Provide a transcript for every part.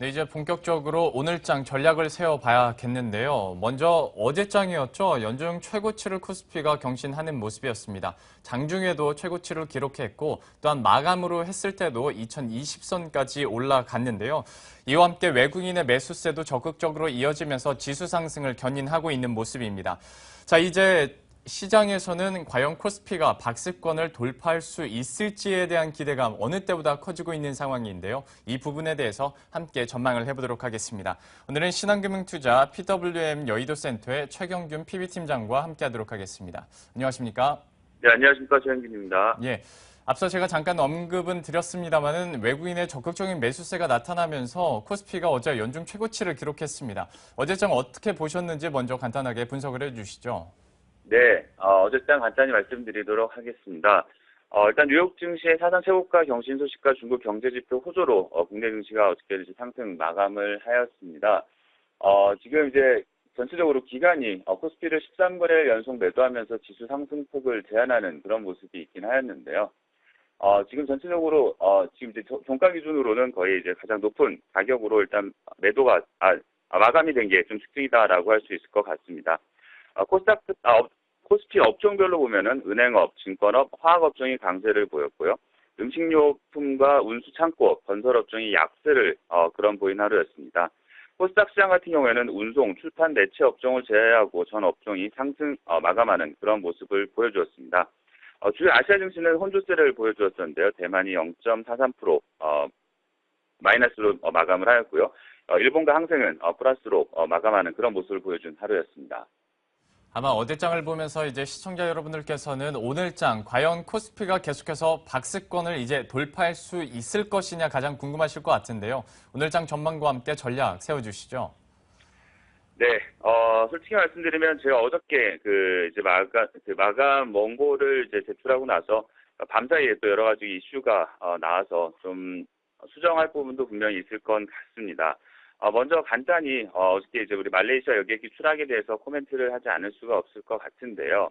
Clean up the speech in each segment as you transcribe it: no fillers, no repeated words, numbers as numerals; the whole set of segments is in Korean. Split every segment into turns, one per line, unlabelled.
네, 이제 본격적으로 오늘장 전략을 세워봐야겠는데요. 먼저 어제장이었죠. 연중 최고치를 코스피가 경신하는 모습이었습니다. 장중에도 최고치를 기록했고 또한 마감으로 했을 때도 2020선까지 올라갔는데요. 이와 함께 외국인의 매수세도 적극적으로 이어지면서 지수 상승을 견인하고 있는 모습입니다. 자, 이제 시장에서는 과연 코스피가 박스권을 돌파할 수 있을지에 대한 기대감 어느 때보다 커지고 있는 상황인데요. 이 부분에 대해서 함께 전망을 해보도록 하겠습니다. 오늘은 신한금융투자 PWM 여의도센터의 최경균 PB팀장과 함께하도록 하겠습니다. 안녕하십니까?
네, 안녕하십니까. 최현균입니다.
예. 앞서 제가 잠깐 언급은 드렸습니다만은 외국인의 적극적인 매수세가 나타나면서 코스피가 어제 연중 최고치를 기록했습니다. 어제장 어떻게 보셨는지 먼저 간단하게 분석을 해주시죠.
네, 어제장 간단히 말씀드리도록 하겠습니다. 일단 뉴욕 증시의 사상 최고가 경신 소식과 중국 경제지표 호조로 국내 증시가 어저께 상승 마감을 하였습니다. 지금 이제 전체적으로 기관이 코스피를 13거래일 연속 매도하면서 지수 상승폭을 제한하는 그런 모습이 있긴 하였는데요. 지금 전체적으로 지금 이제 종가 기준으로는 거의 이제 가장 높은 가격으로 일단 매도가 마감이 된 게 좀 특징이다라고 할 수 있을 것 같습니다. 코스피 업종별로 보면은 은행업, 증권업, 화학업종이 강세를 보였고요. 음식료품과 운수 창고업, 건설업종이 약세를 그런 보인 하루였습니다. 코스닥 시장 같은 경우에는 운송, 출판, 내체 업종을 제외하고 전 업종이 상승 마감하는 그런 모습을 보여주었습니다. 주요 아시아 증시는 혼조세를 보여주었었는데요. 대만이 0.43% 마이너스로 마감을 하였고요. 일본과 항생은 플러스로 마감하는 그런 모습을 보여준 하루였습니다.
아마 어제장을 보면서 이제 시청자 여러분들께서는 오늘장 과연 코스피가 계속해서 박스권을 이제 돌파할 수 있을 것이냐 가장 궁금하실 것 같은데요. 오늘장 전망과 함께 전략 세워주시죠.
네, 솔직히 말씀드리면 제가 어저께 이제 마감 원고를 이제 제출하고 나서 밤사이에 또 여러 가지 이슈가 나와서 좀 수정할 부분도 분명히 있을 건 같습니다. 먼저 간단히 어저께 이제 우리 말레이시아 여객기 추락에 대해서 코멘트를 하지 않을 수가 없을 것 같은데요.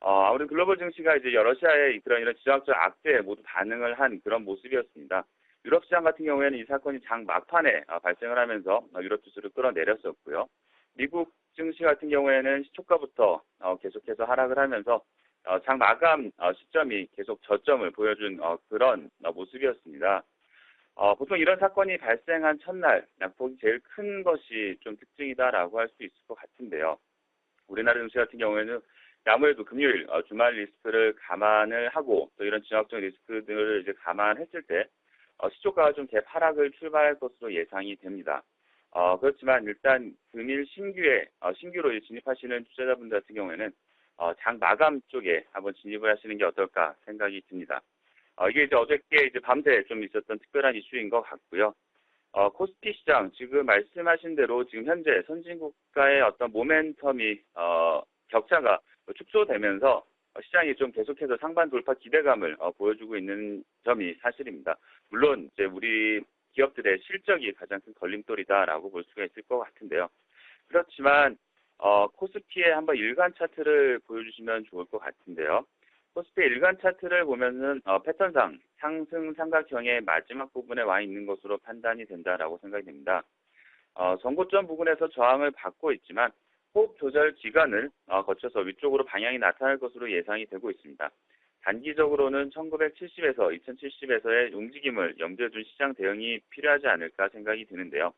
아무래도 글로벌 증시가 이제 러시아의 이런 지정학적 악재에 모두 반응을 한 그런 모습이었습니다. 유럽 시장 같은 경우에는 이 사건이 장 막판에 발생을 하면서 유럽 지수를 끌어내렸었고요. 미국 증시 같은 경우에는 시초가부터 계속해서 하락을 하면서 장 마감 시점이 계속 저점을 보여준 그런 모습이었습니다. 보통 이런 사건이 발생한 첫날 낙폭이 제일 큰 것이 좀 특징이다라고 할 수 있을 것 같은데요. 우리나라 증시 같은 경우에는 아무래도 금요일 주말 리스크를 감안을 하고 또 이런 지정학적 리스크들을 이제 감안했을 때 시초가가 좀 대하락을 출발할 것으로 예상이 됩니다. 그렇지만 일단 금일 신규로 진입하시는 투자자분들 같은 경우에는 장 마감 쪽에 한번 진입을 하시는 게 어떨까 생각이 듭니다. 이게 이제 어저께 이제 밤새 좀 있었던 특별한 이슈인 것 같고요. 코스피 시장 지금 말씀하신 대로 지금 현재 선진국가의 어떤 모멘텀이 격차가 축소되면서 시장이 좀 계속해서 상반 돌파 기대감을 보여주고 있는 점이 사실입니다. 물론 이제 우리 기업들의 실적이 가장 큰 걸림돌이다라고 볼 수가 있을 것 같은데요. 그렇지만 코스피의 한번 일간 차트를 보여주시면 좋을 것 같은데요. 코스피의 일간 차트를 보면은 패턴상 상승 삼각형의 마지막 부분에 와 있는 것으로 판단이 된다라고 생각이 됩니다. 전고점 부근에서 저항을 받고 있지만 호흡 조절 기간을 거쳐서 위쪽으로 방향이 나타날 것으로 예상이 되고 있습니다. 단기적으로는 1970에서 2070에서의 움직임을 염두에 둔 시장 대응이 필요하지 않을까 생각이 드는데요.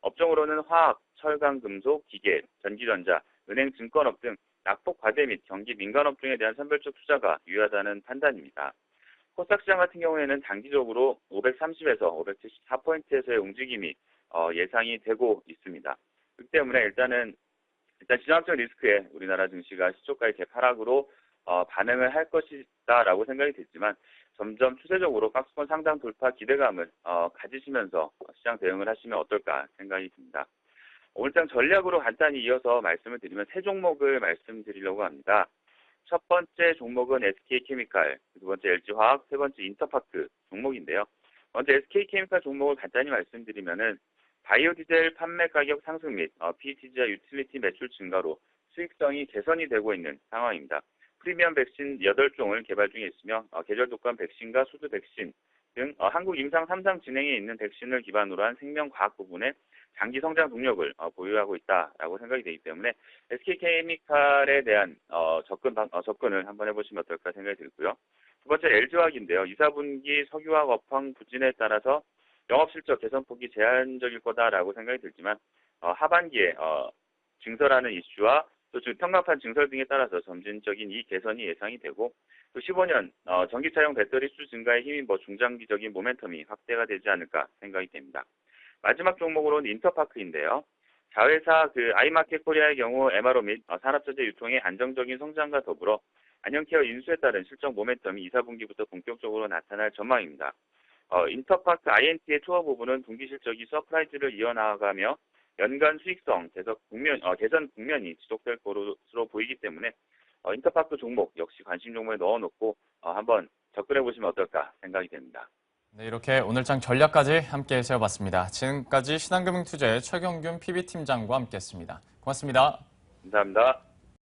업종으로는 화학, 철강, 금속, 기계, 전기전자, 은행, 증권업 등 낙폭 과대 및 경기 민간업 종에 대한 선별적 투자가 유효하다는 판단입니다. 코스닥 시장 같은 경우에는 단기적으로 530에서 574포인트에서의 움직임이 예상이 되고 있습니다. 그렇기 때문에 일단 지정학적 리스크에 우리나라 증시가 시초가의 대하락으로 반응을 할 것이다라고 생각이 됐지만 점점 추세적으로 박스권 상당 돌파 기대감을 가지시면서 시장 대응을 하시면 어떨까 생각이 듭니다. 오늘장 전략으로 간단히 이어서 말씀을 드리면 세 종목을 말씀드리려고 합니다. 첫 번째 종목은 SK케미칼, 두 번째 LG화학, 세 번째 인터파크 종목인데요. 먼저 SK케미칼 종목을 간단히 말씀드리면은 바이오 디젤 판매 가격 상승 및 PETG와 유틸리티 매출 증가로 수익성이 개선이 되고 있는 상황입니다. 프리미엄 백신 8종을 개발 중에 있으며 계절 독감 백신과 수두 백신, 등 한국 임상 3상 진행에 있는 백신을 기반으로 한 생명과학 부분의 장기 성장 동력을 보유하고 있다라고 생각이 되기 때문에 SK케미칼에 대한 접근을 한번 해보시면 어떨까 생각이 들고요. 두 번째 LG화학인데요. 2, 4분기 석유화학 업황 부진에 따라서 영업실적 개선폭이 제한적일 거다라고 생각이 들지만 하반기에 증설하는 이슈와 또 평강판 증설 등에 따라서 점진적인 이 개선이 예상이 되고 또 15년 전기차용 배터리 수 증가에 힘입어 중장기적인 모멘텀이 확대가 되지 않을까 생각이 됩니다. 마지막 종목으로는 인터파크인데요. 자회사 아이마켓 코리아의 경우 MRO 및 산업자재 유통의 안정적인 성장과 더불어 안녕케어 인수에 따른 실적 모멘텀이 2, 4분기부터 본격적으로 나타날 전망입니다. 인터파크 INT의 투어 부분은 분기 실적이 서프라이즈를 이어나가며 연간 수익성 개선 국면이 지속될 것으로 보이기 때문에 인터파크 종목 역시 관심 종목에 넣어놓고 한번 접근해 보시면 어떨까 생각이 됩니다.
네, 이렇게 오늘장 전략까지 함께 세워봤습니다. 지금까지 신한금융투자의 최경균 PB팀장과 함께했습니다. 고맙습니다.
감사합니다.